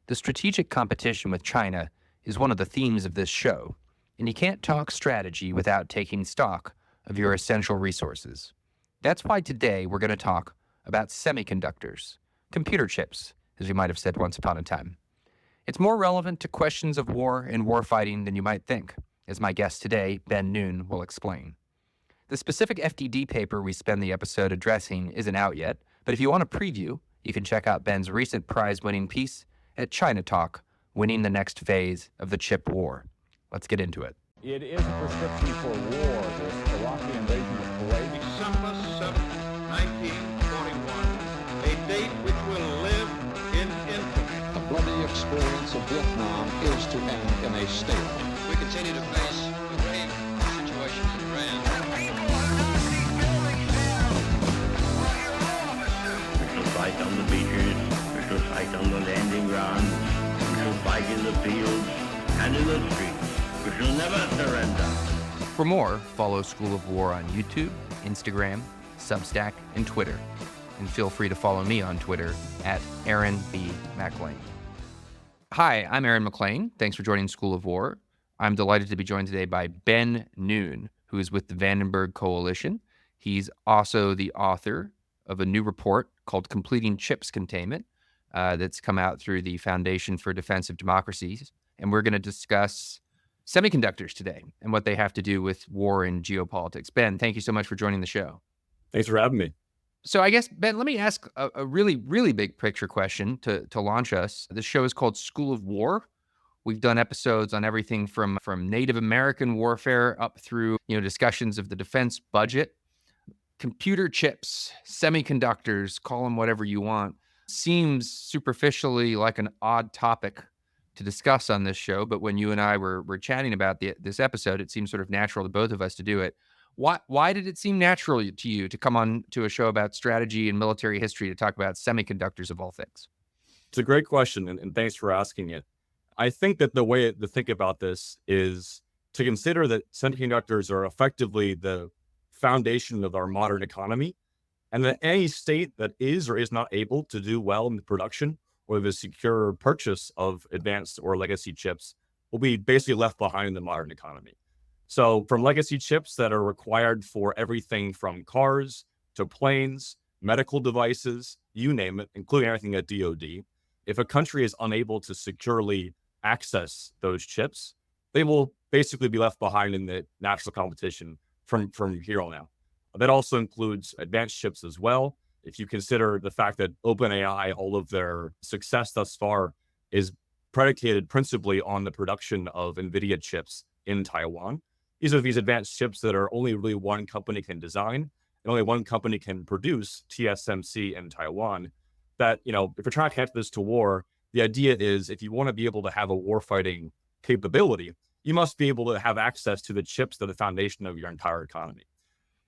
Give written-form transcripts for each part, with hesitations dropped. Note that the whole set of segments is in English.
The strategic competition with China is one of the themes of this show, and you can't talk strategy without taking stock of your essential resources. That's why today we're going to talk about semiconductors, computer chips, as we might have said once upon a time. It's more relevant to questions of war and warfighting than you might think, as my guest today, Ben Noon, will explain. The specific FDD paper we spend the episode addressing isn't out yet, but if you want a preview, you can check out Ben's recent prize-winning piece at China Talk, Winning the Next Phase of the Chip War. Let's get into it. It is a prescription for war, this Iraqi invasion of Kuwait. December 7th, 1941, a date which will live in infamy. The bloody experience of Vietnam is to end in a stalemate. We continue to face a grave situation in Iran. We shall fight on the beaches, we shall fight on the landing grounds, we shall fight in the fields and in the streets. We shall never surrender. For more, follow School of War on YouTube, Instagram, Substack, and Twitter. And feel free to follow me on Twitter at Aaron B. McLean. Hi, I'm Aaron McLean. Thanks for joining School of War. I'm delighted to be joined today by Ben Noon, who is with the Vandenberg Coalition. He's also the author of a new report called Completing Chips Containment that's come out through the Foundation for Defense of Democracies. And we're going to discuss semiconductors today and what they have to do with war and geopolitics. Ben, thank you so much for joining the show. Thanks for having me. So I guess, Ben, let me ask a really, really big picture question to launch us. This show is called School of War. We've done episodes on everything from Native American warfare up through, discussions of the defense budget. Computer chips, semiconductors, call them whatever you want, seems superficially like an odd topic to discuss on this show. But when you and I were chatting about this episode, it seemed sort of natural to both of us to do it. Why did it seem natural to you to come on to a show about strategy and military history to talk about semiconductors of all things? It's a great question, and thanks for asking it. I think that the way to think about this is to consider that semiconductors are effectively the foundation of our modern economy, and that any state that is or is not able to do well in the production or the secure purchase of advanced or legacy chips will be basically left behind in the modern economy. So from legacy chips that are required for everything from cars to planes, medical devices, you name it, including everything at DoD, if a country is unable to securely access those chips, they will basically be left behind in the national competition from here on out. That also includes advanced chips as well. If you consider the fact that OpenAI, all of their success thus far is predicated principally on the production of NVIDIA chips in Taiwan. These are these advanced chips that are only really one company can design and only one company can produce, TSMC in Taiwan. That, if you're trying to connect this to war, the idea is if you want to be able to have a warfighting capability, you must be able to have access to the chips that are the foundation of your entire economy.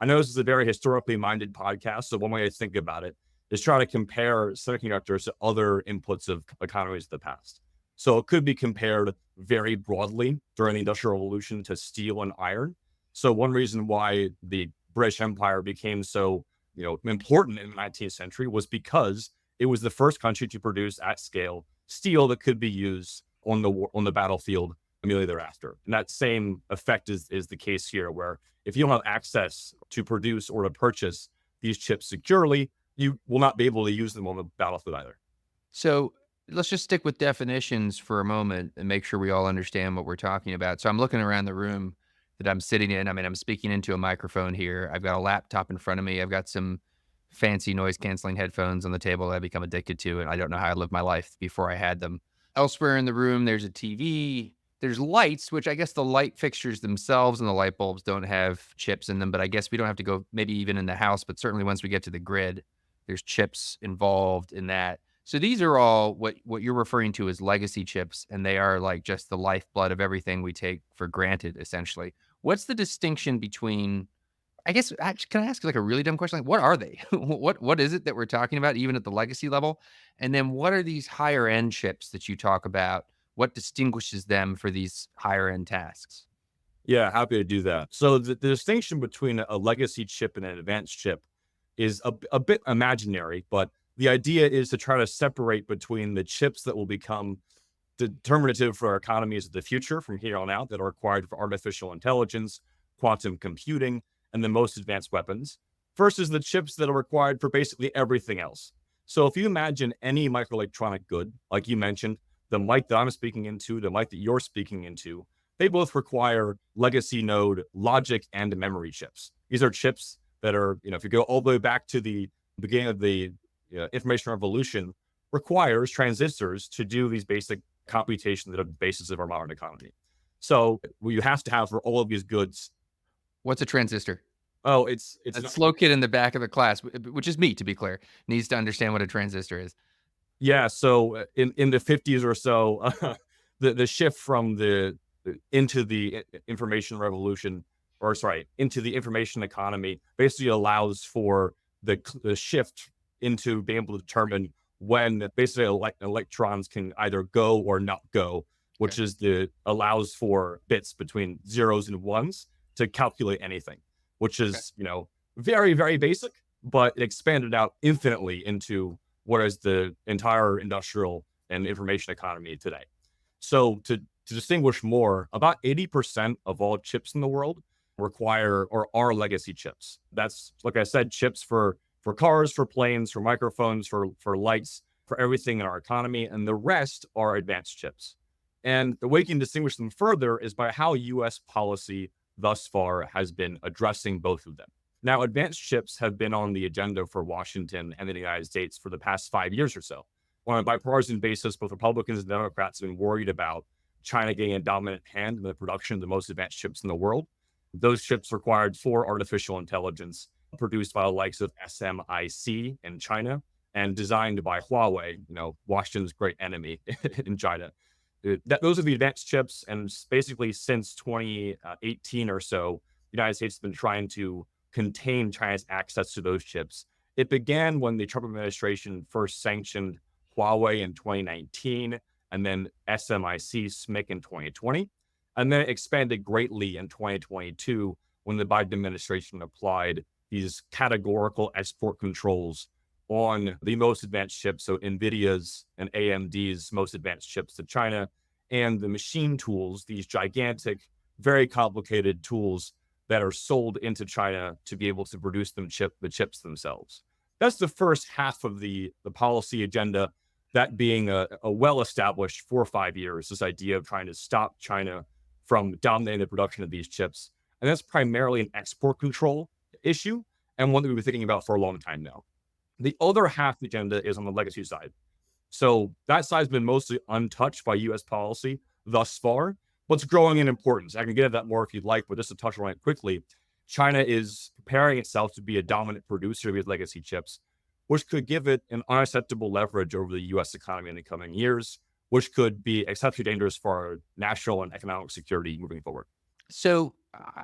I know this is a very historically minded podcast, so one way to think about it is try to compare semiconductors to other inputs of economies of the past. So it could be compared very broadly during the Industrial Revolution to steel and iron. So one reason why the British Empire became so, important in the 19th century was because it was the first country to produce at scale steel that could be used on the battlefield immediately thereafter. And that same effect is the case here, where if you don't have access to produce or to purchase these chips securely, you will not be able to use them on the battlefield either. So let's just stick with definitions for a moment and make sure we all understand what we're talking about. So I'm looking around the room that I'm sitting in. I'm speaking into a microphone here. I've got a laptop in front of me. I've got some fancy noise canceling headphones on the table that I've become addicted to, and I don't know how I lived my life before I had them. Elsewhere in the room, there's a TV. There's lights, which I guess the light fixtures themselves and the light bulbs don't have chips in them, but I guess we don't have to go maybe even in the house, but certainly once we get to the grid, there's chips involved in that. So these are all what you're referring to as legacy chips, and they are like just the lifeblood of everything we take for granted, essentially. What's the distinction between, I guess, can I ask like a really dumb question? Like, what are they? What is it that we're talking about, even at the legacy level? And then what are these higher end chips that you talk about? What distinguishes them for these higher end tasks? Yeah, happy to do that. So the distinction between a legacy chip and an advanced chip is a bit imaginary, but The idea is to try to separate between the chips that will become determinative for our economies of the future from here on out that are required for artificial intelligence, quantum computing, and the most advanced weapons, versus the chips that are required for basically everything else. So if you imagine any microelectronic good, like you mentioned, the mic that I'm speaking into, the mic that you're speaking into, they both require legacy node logic and memory chips. These are chips that are, if you go all the way back to the beginning of the information revolution, requires transistors to do these basic computations that are the basis of our modern economy. So what you have to have for all of these goods. What's a transistor? Oh, it's A slow kid in the back of the class, which is me, to be clear, needs to understand what a transistor is. Yeah. So in the 50s or so, the shift from into the information revolution, or sorry, into the information economy, basically allows for the shift into being able to determine when basically electrons can either go or not go, which is allows for bits between zeros and ones to calculate anything, which is, very, very basic, but it expanded out infinitely into what is the entire industrial and information economy today. So to distinguish more, about 80% of all chips in the world require or are legacy chips. That's, like I said, chips for cars, for planes, for microphones, for lights, for everything in our economy, and the rest are advanced chips. And the way you can distinguish them further is by how U.S. policy thus far has been addressing both of them. Now, advanced chips have been on the agenda for Washington and the United States for the past 5 years or so. On a bipartisan basis, both Republicans and Democrats have been worried about China getting a dominant hand in the production of the most advanced chips in the world. Those chips required for artificial intelligence, produced by the likes of SMIC in China and designed by Huawei, Washington's great enemy in China. Those are the advanced chips. And basically since 2018 or so, the United States has been trying to contain China's access to those chips. It began when the Trump administration first sanctioned Huawei in 2019, and then SMIC in 2020. And then it expanded greatly in 2022 when the Biden administration applied these categorical export controls on the most advanced chips, so NVIDIA's and AMD's most advanced chips to China, and the machine tools, these gigantic, very complicated tools that are sold into China to be able to produce the chips themselves. That's the first half of the policy agenda, that being a well-established 4 or 5 years, this idea of trying to stop China from dominating the production of these chips. And that's primarily an export control issue, and one that we've been thinking about for a long time now. The other half of the agenda is on the legacy side. So that side has been mostly untouched by U.S. policy thus far, but it's growing in importance. I can get into that more if you'd like, but just to touch on it quickly, China is preparing itself to be a dominant producer of these legacy chips, which could give it an unacceptable leverage over the U.S. economy in the coming years, which could be exceptionally dangerous for our national and economic security moving forward. So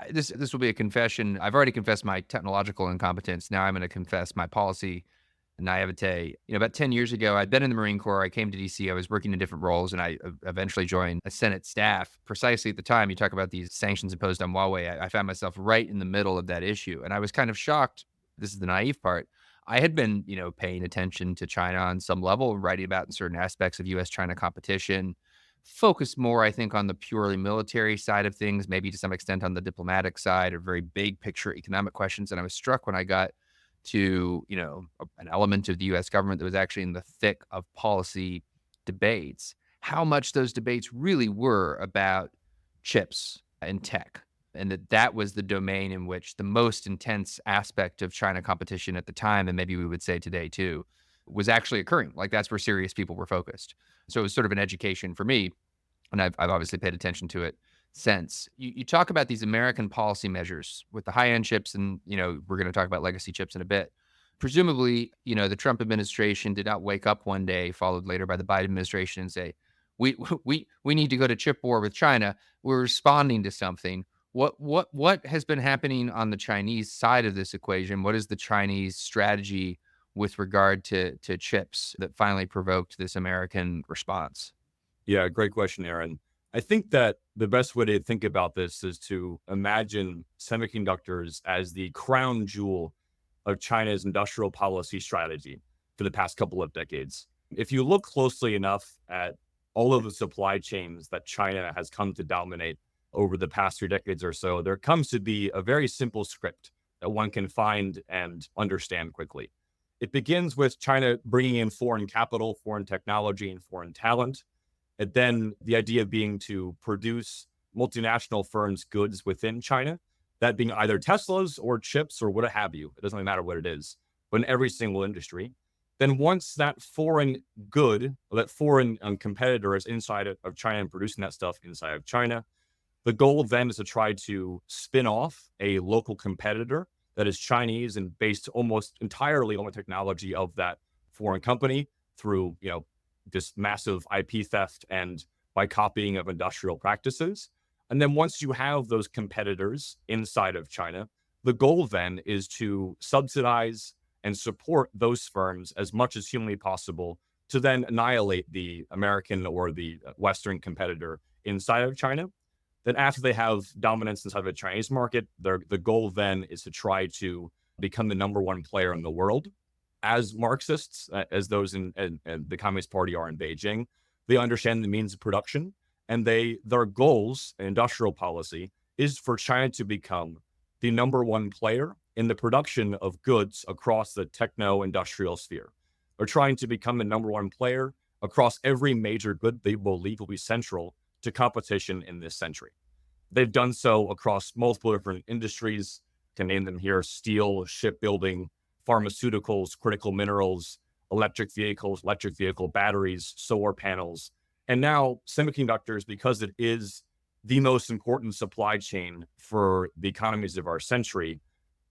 this will be a confession. I've already confessed my technological incompetence. Now I'm going to confess my policy naivete. About 10 years ago, I'd been in the Marine Corps. I came to DC. I was working in different roles, and I eventually joined a Senate staff. Precisely at the time, you talk about these sanctions imposed on Huawei. I found myself right in the middle of that issue, and I was kind of shocked. This is the naive part. I had been, paying attention to China on some level, writing about certain aspects of U.S.-China competition, focused more, I think, on the purely military side of things, maybe to some extent on the diplomatic side or very big picture economic questions. And I was struck when I got to, an element of the U.S. government that was actually in the thick of policy debates, how much those debates really were about chips and tech. And that was the domain in which the most intense aspect of China competition at the time, and maybe we would say today too, was actually occurring. Like that's where serious people were focused. So it was sort of an education for me, and I've obviously paid attention to it since. You talk about these American policy measures with the high-end chips, and we're going to talk about legacy chips in a bit. Presumably, the Trump administration did not wake up one day, followed later by the Biden administration, and say, we need to go to chip war with China. We're responding to something. What has been happening on the Chinese side of this equation? What is the Chinese strategy with regard to chips that finally provoked this American response? Yeah, great question, Aaron. I think that the best way to think about this is to imagine semiconductors as the crown jewel of China's industrial policy strategy. for the past couple of decades. If you look closely enough at all of the supply chains that China has come to dominate over the past 3 decades or so, there comes to be a very simple script that one can find and understand quickly. It begins with China bringing in foreign capital, foreign technology, and foreign talent. And then the idea being to produce multinational firms' goods within China, that being either Teslas or chips or what have you. It doesn't really matter what it is, but in every single industry. Then once that foreign good, or that foreign competitor is inside of China and producing that stuff inside of China, the goal then is to try to spin off a local competitor that is Chinese and based almost entirely on the technology of that foreign company through, just massive IP theft and by copying of industrial practices. And then once you have those competitors inside of China, the goal then is to subsidize and support those firms as much as humanly possible to then annihilate the American or the Western competitor inside of China. Then after they have dominance inside of the Chinese market, the goal then is to try to become the number one player in the world. As Marxists, as those in the Communist Party are in Beijing, they understand the means of production, and their goals in industrial policy is for China to become the number one player in the production of goods across the techno-industrial sphere. They're trying to become the number one player across every major good they believe will be central to competition in this century. They've done so across multiple different industries. Can name them here: steel, shipbuilding, pharmaceuticals, critical minerals, electric vehicle batteries, solar panels, and now semiconductors, because it is the most important supply chain for the economies of our century,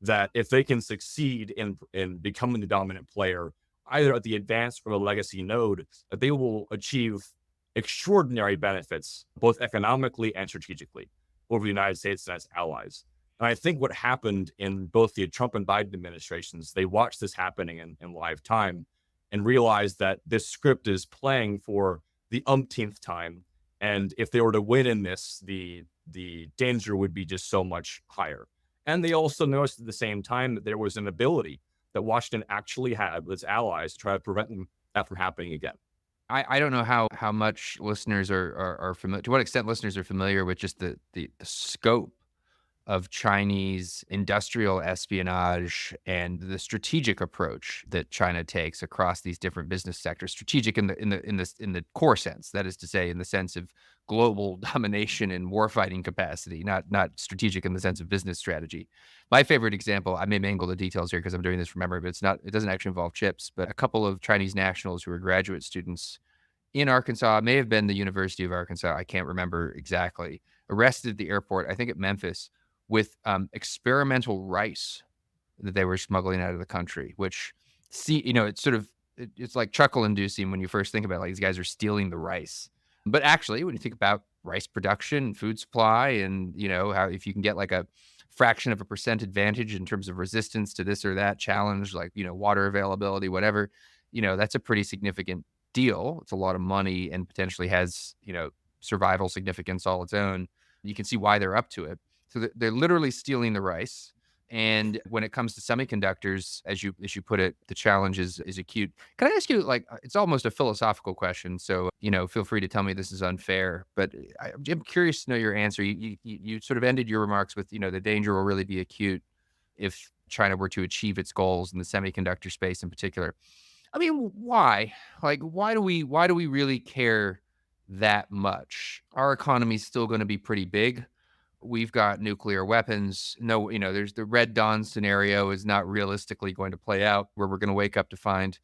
that if they can succeed in becoming the dominant player, either at the advanced or the legacy node, that they will achieve extraordinary benefits, both economically and strategically, over the United States and its allies. And I think what happened in both the Trump and Biden administrations, they watched this happening in live time and realized that this script is playing for the umpteenth time. And if they were to win in this, the danger would be just so much higher. And they also noticed at the same time that there was an ability that Washington actually had with its allies to try to prevent that from happening again. I don't know how much listeners are familiar, to what extent listeners are familiar with just the scope of Chinese industrial espionage and the strategic approach that China takes across these different business sectors. Strategic in the core sense, that is to say, in the sense of global domination and warfighting capacity, not strategic in the sense of business strategy. My favorite example, I may mangle the details here because I'm doing this from memory, but it doesn't actually involve chips, but a couple of Chinese nationals who were graduate students in Arkansas, may have been the University of Arkansas, I can't remember exactly, arrested at the airport, I think at Memphis, with experimental rice that they were smuggling out of the country, which, it's like chuckle inducing when you first think about it, like these guys are stealing the rice. But actually, when you think about rice production, food supply, and, how if you can get like a fraction of a percent advantage in terms of resistance to this or that challenge, like, water availability, whatever, that's a pretty significant deal. It's a lot of money and potentially has, survival significance all its own. You can see why they're up to it. So they're literally stealing the rice. And when it comes to semiconductors, as you put it, the challenge is acute. Can I ask you, it's almost a philosophical question, so, feel free to tell me this is unfair, but I'm curious to know your answer. You sort of ended your remarks with, the danger will really be acute if China were to achieve its goals in the semiconductor space in particular. I mean, why? Why do we really care that much? Our economy is still going to be pretty big. We've got nuclear weapons. No, there's the Red Dawn scenario is not realistically going to play out, where we're going to wake up to find,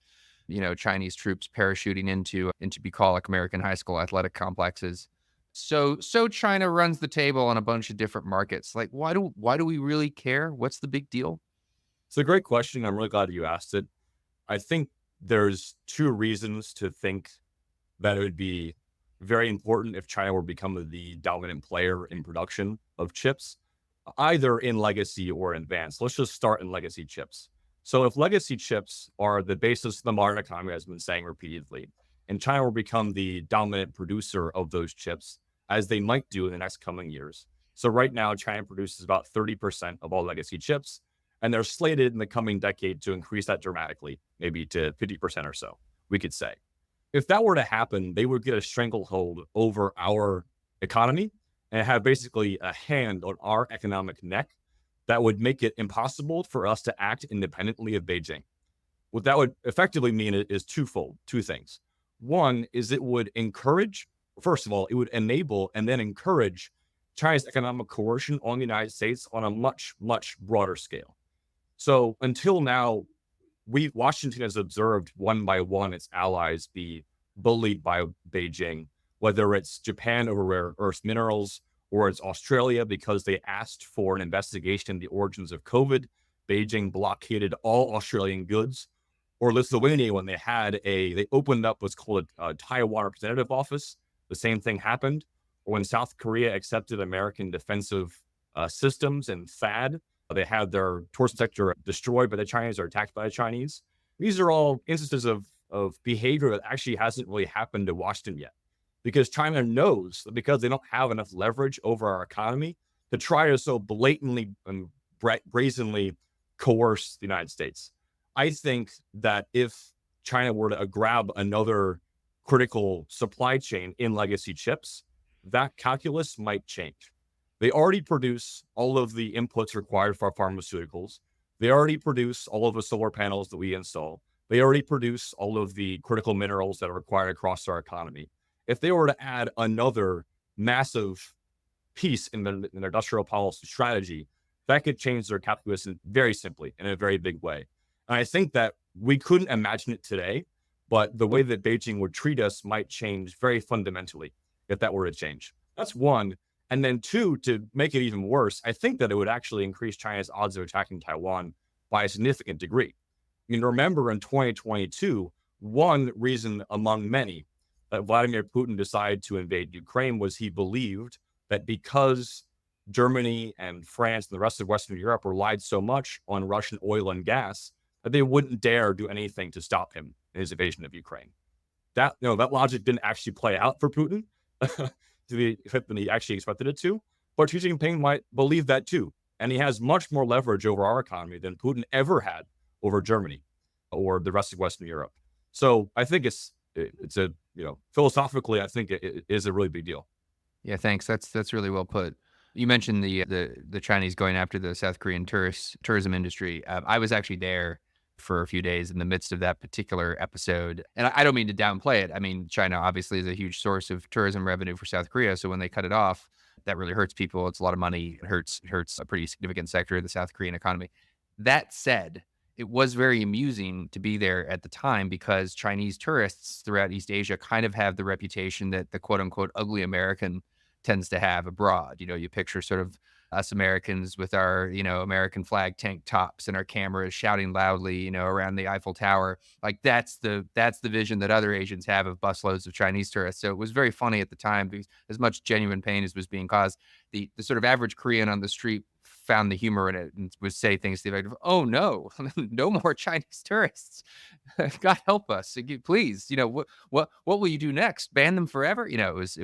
Chinese troops parachuting into bucolic American high school athletic complexes. So China runs the table on a bunch of different markets. Why do we really care? What's the big deal? It's a great question. I'm really glad you asked it. I think there's two reasons to think that it would be very important if China were to become the dominant player in production of chips, either in legacy or in advanced. Let's just start in legacy chips. So if legacy chips are the basis of the modern economy, as I've been saying repeatedly, and China will become the dominant producer of those chips, as they might do in the next coming years. So right now, China produces about 30% of all legacy chips, And they're slated in the coming decade to increase that dramatically, maybe to 50% or so, we could say. If that were to happen, they would get a stranglehold over our economy and have basically a hand on our economic neck that would make it impossible for us to act independently of Beijing. What that would effectively mean is twofold, two things. One is it would encourage, first of all, it would enable and then encourage China's economic coercion on the United States on a much, much broader scale. So until now, Washington has observed one by one its allies be bullied by Beijing, whether it's Japan over rare earth minerals or it's Australia because they asked for an investigation into the origins of COVID. Beijing blockaded all Australian goods, or Lithuania when they opened up what's called a Taiwan representative office. The same thing happened. Or when South Korea accepted American defensive systems and THAAD, they had their tourism sector destroyed by the Chinese or attacked by the Chinese. These are all instances of behavior that actually hasn't really happened to Washington yet, because China knows that because they don't have enough leverage over our economy to try to so blatantly and brazenly coerce the United States. I think that if China were to grab another critical supply chain in legacy chips, that calculus might change. They already produce all of the inputs required for pharmaceuticals. They already produce all of the solar panels that we install. They already produce all of the critical minerals that are required across our economy. If they were to add another massive piece in their industrial policy strategy, that could change their calculus very simply, in a very big way. And I think that we couldn't imagine it today, but the way that Beijing would treat us might change very fundamentally if that were to change. That's one. And then two, to make it even worse, I think that it would actually increase China's odds of attacking Taiwan by a significant degree. You remember in 2022, one reason among many that Vladimir Putin decided to invade Ukraine was he believed that because Germany and France and the rest of Western Europe relied so much on Russian oil and gas that they wouldn't dare do anything to stop him in his invasion of Ukraine. That logic didn't actually play out for Putin to the extent that he actually expected it to, but Xi Jinping might believe that too. And he has much more leverage over our economy than Putin ever had over Germany or the rest of Western Europe. So I think it's a, philosophically, I think it is a really big deal. Yeah, thanks. That's really well put. You mentioned the Chinese going after the South Korean tourism industry. I was actually there for a few days in the midst of that particular episode. And I don't mean to downplay it. I mean, China obviously is a huge source of tourism revenue for South Korea. So when they cut it off, that really hurts people. It's a lot of money. It hurts a pretty significant sector of the South Korean economy. That said, it was very amusing to be there at the time because Chinese tourists throughout East Asia kind of have the reputation that the quote unquote ugly American tends to have abroad. You picture sort of us Americans with our, American flag tank tops and our cameras shouting loudly, around the Eiffel Tower. Like that's the vision that other Asians have of busloads of Chinese tourists. So it was very funny at the time because as much genuine pain as was being caused, the sort of average Korean on the street found the humor in it and would say things to the effect of, "Oh no, no more Chinese tourists. God help us, please. What will you do next? Ban them forever?" It was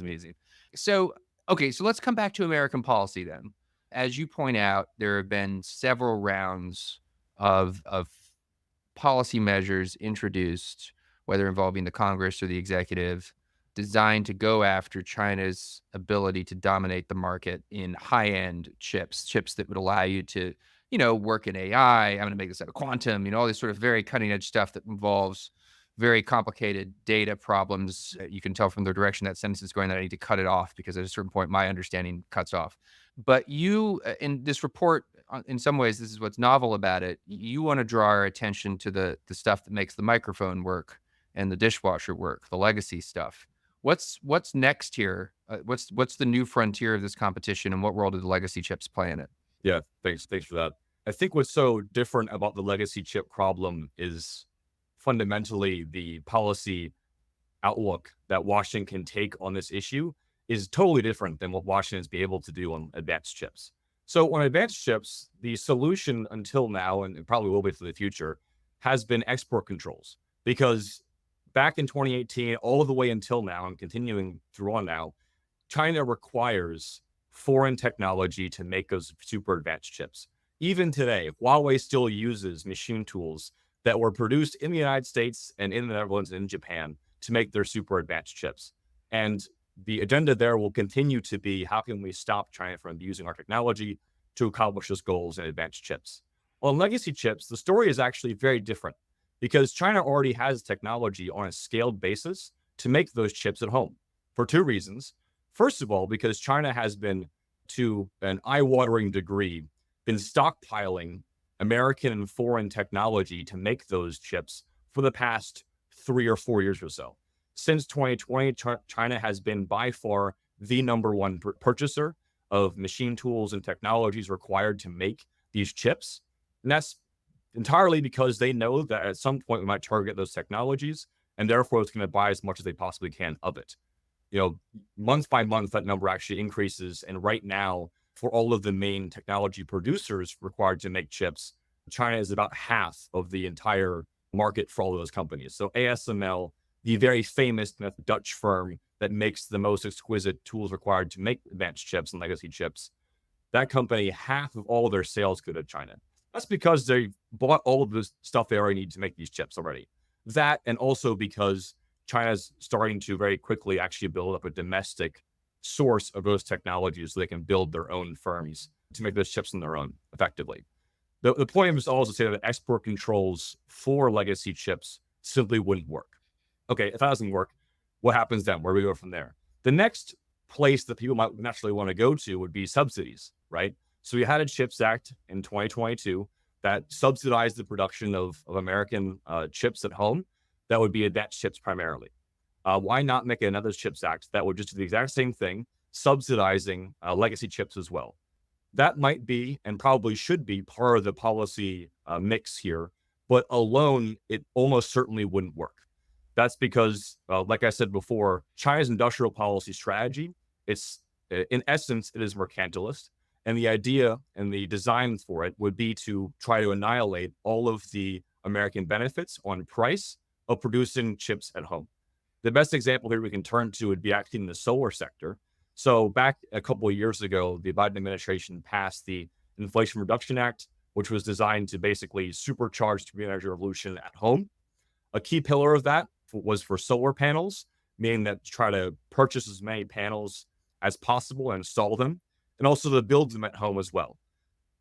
amazing. So, okay, so let's come back to American policy then. As you point out, there have been several rounds of policy measures introduced, whether involving the Congress or the executive, designed to go after China's ability to dominate the market in high-end chips that would allow you to, work in AI. I'm going to make this out of quantum, all this sort of very cutting-edge stuff that involves very complicated data problems. You can tell from the direction that sentence is going that I need to cut it off because at a certain point, my understanding cuts off. But you, in this report, in some ways, this is what's novel about it. You want to draw our attention to the stuff that makes the microphone work and the dishwasher work, the legacy stuff. What's next here? What's the new frontier of this competition, and what role do the legacy chips play in it? Yeah, thanks for that. I think what's so different about the legacy chip problem is fundamentally the policy outlook that Washington can take on this issue is totally different than what Washington's be able to do on advanced chips. So on advanced chips, the solution until now, and it probably will be for the future, has been export controls. Because back in 2018, all the way until now, and continuing through on now, China requires foreign technology to make those super advanced chips. Even today, Huawei still uses machine tools that were produced in the United States and in the Netherlands and in Japan to make their super advanced chips. And the agenda there will continue to be, how can we stop China from using our technology to accomplish those goals in advanced chips? On legacy chips, the story is actually very different because China already has technology on a scaled basis to make those chips at home for two reasons. First of all, because China has been, to an eye-watering degree, been stockpiling American and foreign technology to make those chips for the past 3 or 4 years or so. Since 2020, China has been by far the number one purchaser of machine tools and technologies required to make these chips. And that's entirely because they know that at some point we might target those technologies, and therefore it's going to buy as much as they possibly can of it. Month by month, that number actually increases. And right now, for all of the main technology producers required to make chips, China is about half of the entire market for all of those companies. So ASML, the very famous Dutch firm that makes the most exquisite tools required to make advanced chips and legacy chips, that company, half of all of their sales go to China. That's because they bought all of the stuff they already need to make these chips already. That, and also because China's starting to very quickly actually build up a domestic source of those technologies so they can build their own firms to make those chips on their own effectively. The point is also to say that export controls for legacy chips simply wouldn't work. Okay, if that doesn't work, what happens then? Where do we go from there? The next place that people might naturally want to go to would be subsidies, right? So we had a CHIPS Act in 2022 that subsidized the production of American chips at home. That would be advanced chips primarily. Why not make another CHIPS Act that would just do the exact same thing, subsidizing legacy chips as well? That might be, and probably should be, part of the policy mix here, but alone, it almost certainly wouldn't work. That's because, like I said before, China's industrial policy strategy, in essence, it is mercantilist. And the idea and the design for it would be to try to annihilate all of the American benefits on price of producing chips at home. The best example here we can turn to would be actually in the solar sector. So back a couple of years ago, the Biden administration passed the Inflation Reduction Act, which was designed to basically supercharge the green energy revolution at home. A key pillar of that was for solar panels, meaning that to try to purchase as many panels as possible and install them, and also to build them at home as well.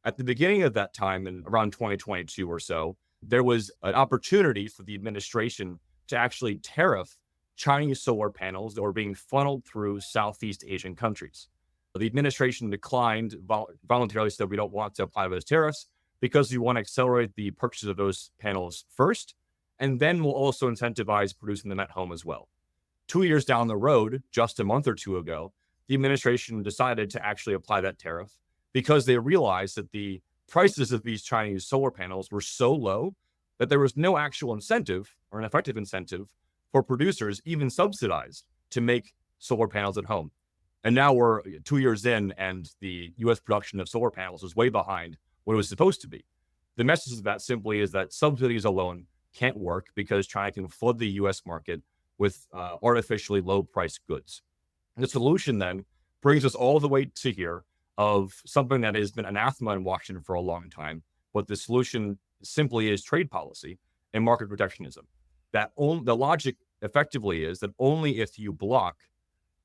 At the beginning of that time, in around 2022 or so, there was an opportunity for the administration to actually tariff Chinese solar panels that were being funneled through Southeast Asian countries. The administration declined, voluntarily said we don't want to apply those tariffs because we want to accelerate the purchase of those panels first, and then we'll also incentivize producing them at home as well. 2 years down the road, just a month or two ago, the administration decided to actually apply that tariff because they realized that the prices of these Chinese solar panels were so low that there was no actual incentive or an effective incentive for producers, even subsidized, to make solar panels at home. And now we're 2 years in, and the US production of solar panels is way behind what it was supposed to be. The message of that simply is that subsidies alone can't work because China can flood the US market with artificially low-priced goods. And the solution then brings us all the way to here of something that has been anathema in Washington for a long time, but the solution simply is trade policy and market protectionism. The logic effectively is that only if you block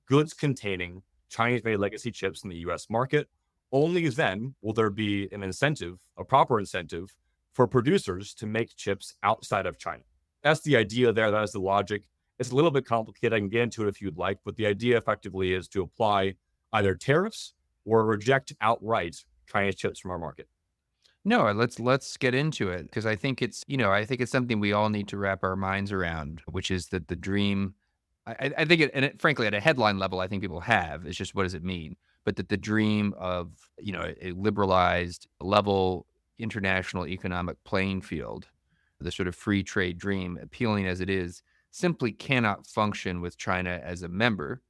goods containing Chinese-made legacy chips in the US market, only then will there be an incentive, a proper incentive, for producers to make chips outside of China. That's the idea there. That is the logic. It's a little bit complicated. I can get into it if you'd like, but the idea effectively is to apply either tariffs or reject outright Chinese chips from our market. No, let's get into it because I think it's something we all need to wrap our minds around, which is that the dream. I think frankly, at a headline level, I think people have. It's just what does it mean? But that the dream of a liberalized, level international economic playing field, the sort of free trade dream, appealing as it is, simply cannot function with China as a member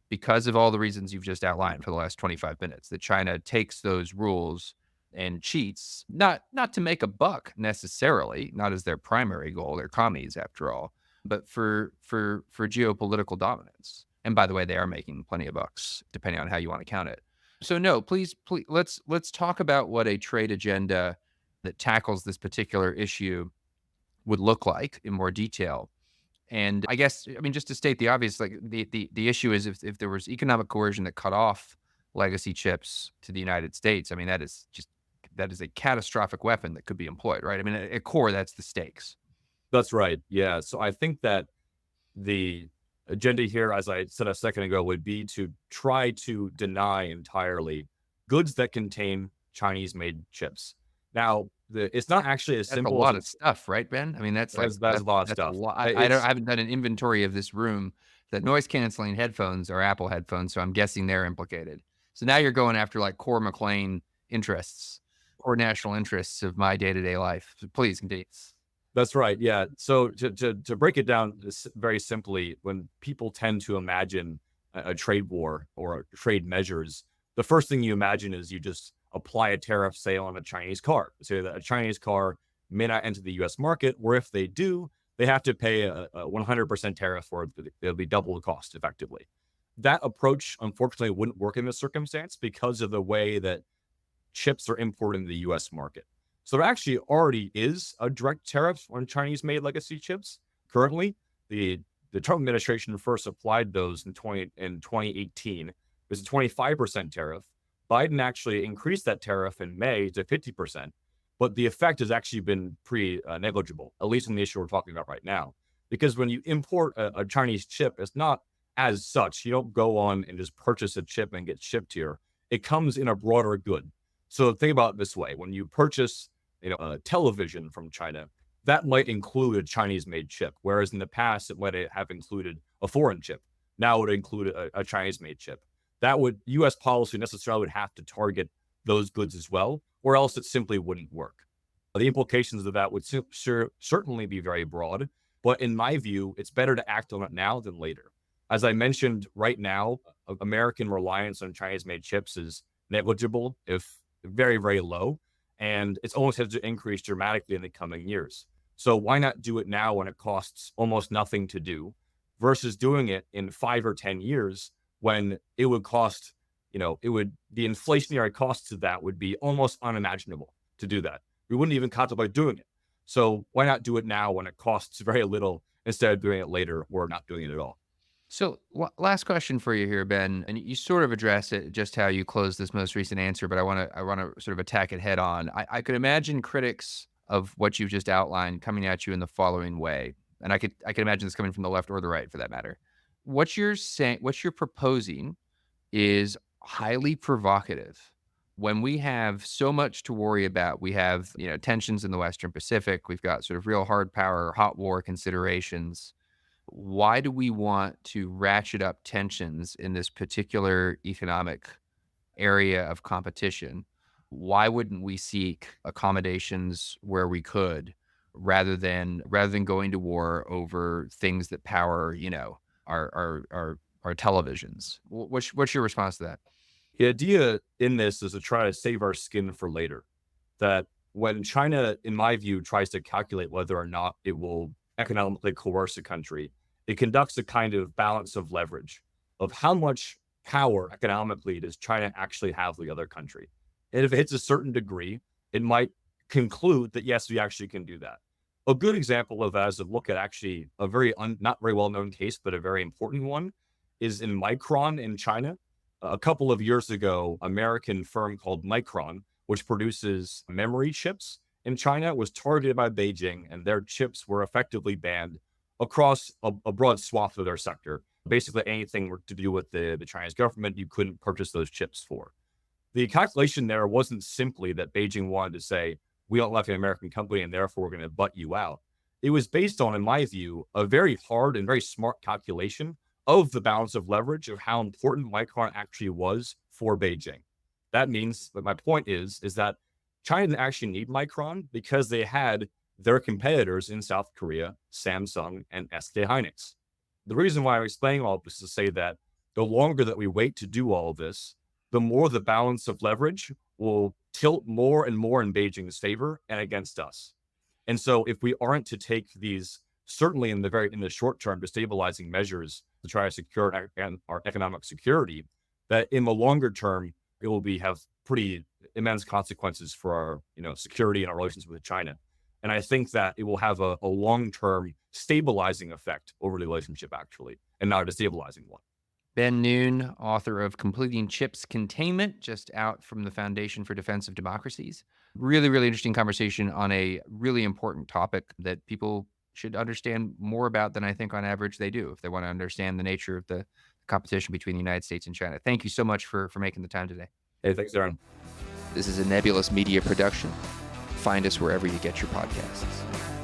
because of all the reasons you've just outlined for the last 25 minutes. That China takes those rules and cheats, not to make a buck necessarily, not as their primary goal. They're commies after all, but for geopolitical dominance. And by the way, they are making plenty of bucks, depending on how you want to count it. So no, please, let's talk about what a trade agenda that tackles this particular issue would look like in more detail. And I guess, I mean, just to state the obvious, like the issue is if there was economic coercion that cut off legacy chips to the United States, I mean, that is a catastrophic weapon that could be employed, right? I mean, at core, that's the stakes. That's right. Yeah. So I think that the agenda here, as I said a second ago, would be to try to deny entirely goods that contain Chinese made chips. Now, it's not actually as That's a simple lot as of stuff, right, Ben? I mean, that's a lot of that's a stuff. lot. It's I haven't done an inventory of this room. The noise canceling headphones are Apple headphones, so I'm guessing they're implicated. So now you're going after like core McLean interests, core national interests of my day to day life. So please continue. That's right. Yeah. So to break it down very simply, when people tend to imagine a trade war or trade measures, the first thing you imagine is you just apply a tariff, say, on a Chinese car. Say that a Chinese car may not enter the U.S. market, or if they do, they have to pay a 100% tariff, or it'll be double the cost effectively. That approach, unfortunately, wouldn't work in this circumstance because of the way that chips are imported in the U.S. market. So there actually already is a direct tariff on Chinese-made legacy chips. Currently, the Trump administration first applied those in 2018. It was a 25% tariff. Biden actually increased that tariff in May to 50%, but the effect has actually been pretty negligible, at least in the issue we're talking about right now. Because when you import a Chinese chip, it's not as such. You don't go on and just purchase a chip and get shipped here. It comes in a broader good. So think about it this way: when you purchase, a television from China, that might include a Chinese-made chip, whereas in the past it might have included a foreign chip. Now it would include a Chinese-made chip. That would U.S. policy necessarily would have to target those goods as well, or else it simply wouldn't work. The implications of that would certainly be very broad, but in my view, it's better to act on it now than later. As I mentioned, right now, American reliance on Chinese-made chips is negligible, if very, very low, and it's almost has to increase dramatically in the coming years. So why not do it now when it costs almost nothing to do versus doing it in 5 or 10 years when it would cost, the inflationary costs of that would be almost unimaginable to do that. We wouldn't even contemplate doing it. So why not do it now when it costs very little instead of doing it later or not doing it at all? So, last question for you here, Ben, and you sort of addressed it just how you closed this most recent answer, but I want to sort of attack it head on. I could imagine critics of what you've just outlined coming at you in the following way, and I could imagine this coming from the left or the right for that matter. What you're proposing is highly provocative. When we have so much to worry about, we have tensions in the Western Pacific. We've got sort of real hard power, hot war considerations. Why do we want to ratchet up tensions in this particular economic area of competition? Why wouldn't we seek accommodations where we could rather than going to war over things that power, our televisions? What's your response to that? The idea in this is to try to save our skin for later. That when China, in my view, tries to calculate whether or not it will economically coerce a country, it conducts a kind of balance of leverage of how much power economically does China actually have with the other country. And if it hits a certain degree, it might conclude that, yes, we actually can do that. A good example of that is to look at actually a very not very well-known case, but a very important one, is in Micron in China. A couple of years ago, American firm called Micron, which produces memory chips in China, was targeted by Beijing, and their chips were effectively banned across a broad swath of their sector. Basically, anything to do with the Chinese government, you couldn't purchase those chips for. The calculation there wasn't simply that Beijing wanted to say, we don't like an American company and therefore we're going to butt you out. It was based on, in my view, a very hard and very smart calculation of the balance of leverage of how important Micron actually was for Beijing. That means, but my point is that China didn't actually need Micron because they had their competitors in South Korea, Samsung and SK Hynix. The reason why I'm explaining all this is to say that the longer that we wait to do all of this, the more the balance of leverage will tilt more and more in Beijing's favor and against us. And so if we aren't to take these, certainly in the short term, destabilizing measures to try to secure our economic security, that in the longer term, it will have pretty immense consequences for our, security and our relations with China. And I think that it will have a long-term stabilizing effect over the relationship, actually, and not a destabilizing one. Ben Noon, author of Completing Chips Containment, just out from the Foundation for Defense of Democracies. Really, really interesting conversation on a really important topic that people should understand more about than I think on average they do if they want to understand the nature of the competition between the United States and China. Thank you so much for making the time today. Hey, thanks, Aaron. This is a Nebulous Media production. Find us wherever you get your podcasts.